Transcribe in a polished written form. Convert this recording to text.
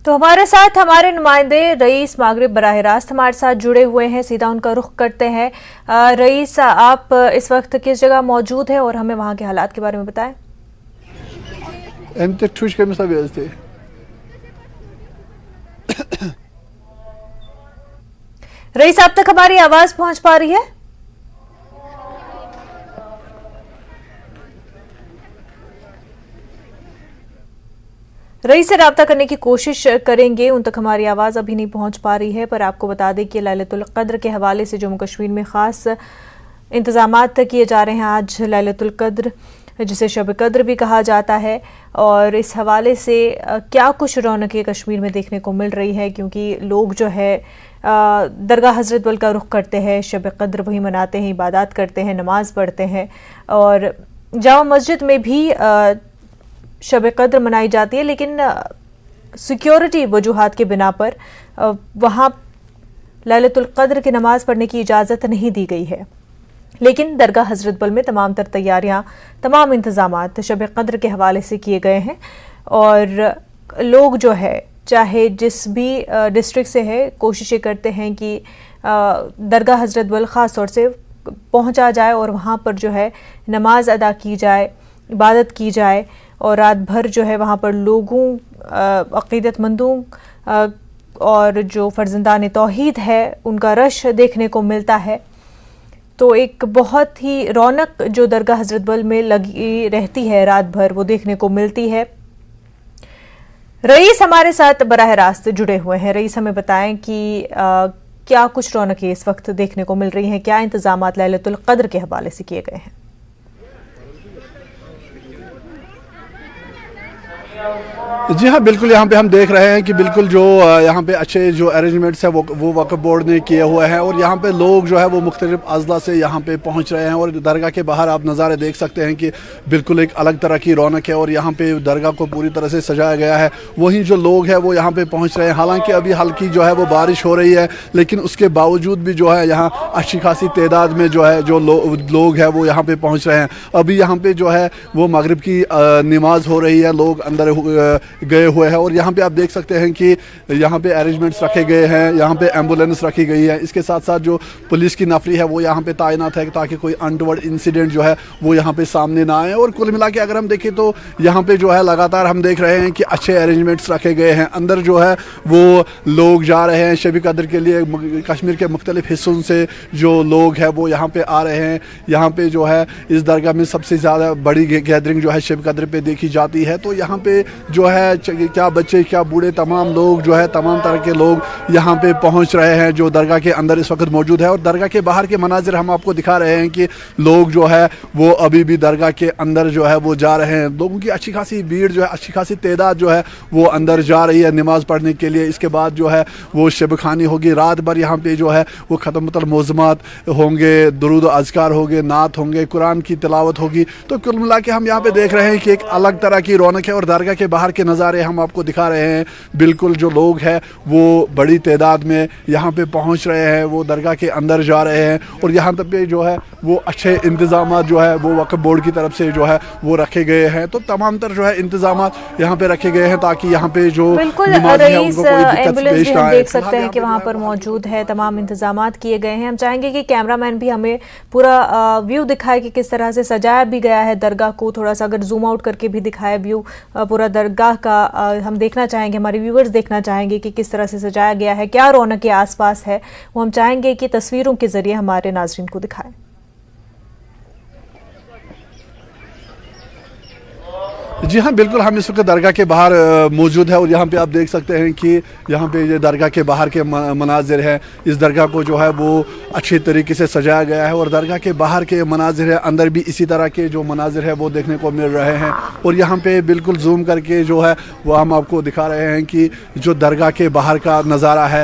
تو ہمارے ساتھ ہمارے نمائندے رئیس مغرب براہ راست ہمارے ساتھ جڑے ہوئے ہیں، سیدھا ان کا رخ کرتے ہیں۔ رئیس، آپ اس وقت کس جگہ موجود ہیں اور ہمیں وہاں کے حالات کے بارے میں بتائیں۔ رئیس، آپ تک ہماری آواز پہنچ پا رہی ہے؟ رئیس سے رابطہ کرنے کی کوشش کریں گے، ان تک ہماری آواز ابھی نہیں پہنچ پا رہی ہے، پر آپ کو بتا دیں کہ لیلۃ القدر کے حوالے سے جموں کشمیر میں خاص انتظامات کیے جا رہے ہیں۔ آج لیلۃ القدر جسے شب قدر بھی کہا جاتا ہے، اور اس حوالے سے کیا کچھ رونقیں کشمیر میں دیکھنے کو مل رہی ہے، کیونکہ لوگ جو ہے درگاہ حضرت بل کا رخ کرتے ہیں، شب قدر وہی مناتے ہیں، عبادات کرتے ہیں، نماز پڑھتے ہیں، اور جامع مسجد میں بھی شب قدر منائی جاتی ہے، لیکن سیکیورٹی وجوہات کے بنا پر وہاں لیلۃ القدر کی نماز پڑھنے کی اجازت نہیں دی گئی ہے۔ لیکن درگاہ حضرت بل میں تمام تر تیاریاں، تمام انتظامات شب قدر کے حوالے سے کیے گئے ہیں، اور لوگ جو ہے چاہے جس بھی ڈسٹرکٹ سے ہے، کوششیں کرتے ہیں کہ درگاہ حضرت بل خاص طور سے پہنچا جائے اور وہاں پر جو ہے نماز ادا کی جائے، عبادت کی جائے، اور رات بھر جو ہے وہاں پر لوگوں، عقیدت مندوں اور جو فرزندان توحید ہے ان کا رش دیکھنے کو ملتا ہے۔ تو ایک بہت ہی رونق جو درگاہ حضرت بل میں لگی رہتی ہے رات بھر، وہ دیکھنے کو ملتی ہے۔ رئیس ہمارے ساتھ براہ راست جڑے ہوئے ہیں۔ رئیس، ہمیں بتائیں کہ کیا کچھ رونقیں اس وقت دیکھنے کو مل رہی ہیں، کیا انتظامات لیلۃ القدر کے حوالے سے کیے گئے ہیں؟ جی ہاں، بالکل یہاں پہ ہم دیکھ رہے ہیں کہ بالکل جو یہاں پہ اچھے جو ارینجمنٹس ہیں وہ وقف بورڈ نے کیے ہوئے ہیں، اور یہاں پہ لوگ جو ہے وہ مختلف اضلاع سے یہاں پہ پہنچ رہے ہیں، اور درگاہ کے باہر آپ نظارے دیکھ سکتے ہیں کہ بالکل ایک الگ طرح کی رونق ہے، اور یہاں پہ درگاہ کو پوری طرح سے سجایا گیا ہے۔ وہیں جو لوگ ہیں وہ یہاں پہ پہنچ رہے ہیں، حالانکہ ابھی ہلکی جو ہے وہ بارش ہو رہی ہے، لیکن اس کے باوجود بھی جو ہے یہاں اچھی خاصی تعداد میں جو ہے جو لوگ ہیں وہ یہاں پہ پہنچ رہے ہیں۔ ابھی یہاں پہ جو ہے وہ مغرب کی نماز ہو رہی ہے، لوگ اندر گئے ہوئے ہیں، اور یہاں پہ آپ دیکھ سکتے ہیں کہ یہاں پہ ارینجمنٹس رکھے گئے ہیں، یہاں پہ ایمبولینس رکھی گئی ہے، اس کے ساتھ ساتھ جو پولیس کی نفری ہے وہ یہاں پہ تعینات ہے تاکہ کوئی انٹورڈ انسیڈنٹ جو ہے وہ یہاں پہ سامنے نہ آئے۔ اور کل ملا کے اگر ہم دیکھیں تو یہاں پہ جو ہے لگاتار ہم دیکھ رہے ہیں کہ اچھے ارینجمنٹس رکھے گئے ہیں، اندر جو ہے وہ لوگ جا رہے ہیں شب قدر کے لیے، کشمیر کے مختلف حصوں سے جو لوگ ہیں وہ یہاں پہ آ رہے ہیں۔ یہاں پہ جو ہے اس درگاہ میں سب سے زیادہ بڑی گیدرنگ جو ہے شب قدر پہ دیکھی جاتی ہے، تو یہاں پہ جو ہے کیا بچے کیا بوڑھے تمام لوگ جو ہے تمام طرح کے لوگ یہاں پہ پہنچ رہے ہیں جو درگاہ کے اندر اس وقت موجود ہے۔ اور درگاہ کے باہر کے مناظر ہم آپ کو دکھا رہے ہیں کہ لوگ جو ہے وہ ابھی بھی درگاہ کے اندر جو ہے وہ جا رہے ہیں، لوگوں کی اچھی خاصی بھیڑ جو ہے، اچھی خاصی تعداد جو ہے وہ اندر جا رہی ہے نماز پڑھنے کے لیے۔ اس کے بعد جو ہے وہ شب خوانی ہوگی، رات بھر یہاں پہ جو ہے وہ ختمۃ المعظمات ہوں گے، درود و اذکار ہوں گے، نعت ہوں گے، قرآن کی تلاوت ہوگی۔ تو کل ملا کے ہم یہاں پہ دیکھ رہے ہیں کہ ایک الگ طرح کی رونق ہے، اور درگاہ کے باہر کے نظارے ہم آپ کو دکھا رہے ہیں۔ بالکل جو لوگ ہیں وہ بڑی تعداد میں یہاں پہ پہنچ رہے ہیں، وہ درگاہ کے اندر جا رہے ہیں، اور یہاں تک پہ جو ہے وہ اچھے انتظامات جو ہے وہ وقف بورڈ کی طرف سے جو ہے وہ رکھے گئے ہیں۔ تو تمام تر جو ہے انتظامات یہاں پہ رکھے گئے ہیں تاکہ یہاں پہ جو نمازی ہیں ان کو کوئی دقت پیش نہ آئے۔ دیکھ سکتے ہیں کہ وہاں پر موجود ہے، تمام انتظامات کیے گئے ہیں۔ ہم چاہیں گے کہ کیمرہ مین بھی ہمیں پورا ویو دکھائے کہ کس طرح سے سجایا بھی گیا ہے درگاہ کو، تھوڑا سا اگر زوم آؤٹ کر کے بھی دکھائے ویو پورا درگاہ کا، ہم دیکھنا چاہیں گے، ہمارے ویورز دیکھنا چاہیں گے کہ کس طرح سے سجایا گیا ہے، کیا رونق کے آس پاس ہے، وہ ہم چاہیں گے کہ تصویروں کے ذریعے ہمارے ناظرین کو دکھائیں۔ جی ہاں، بالکل ہم اس وقت درگاہ کے باہر موجود ہے، اور یہاں پہ آپ دیکھ سکتے ہیں کہ یہاں پہ یہ درگاہ کے باہر کے مناظر ہیں۔ اس درگاہ کو جو ہے وہ اچھے طریقے سے سجایا گیا ہے، اور درگاہ کے باہر کے مناظر ہیں، اندر بھی اسی طرح کے جو مناظر ہیں وہ دیکھنے کو مل رہے ہیں۔ اور یہاں پہ بالکل زوم کر کے جو ہے وہ ہم آپ کو دکھا رہے ہیں کہ جو درگاہ کے باہر کا نظارہ ہے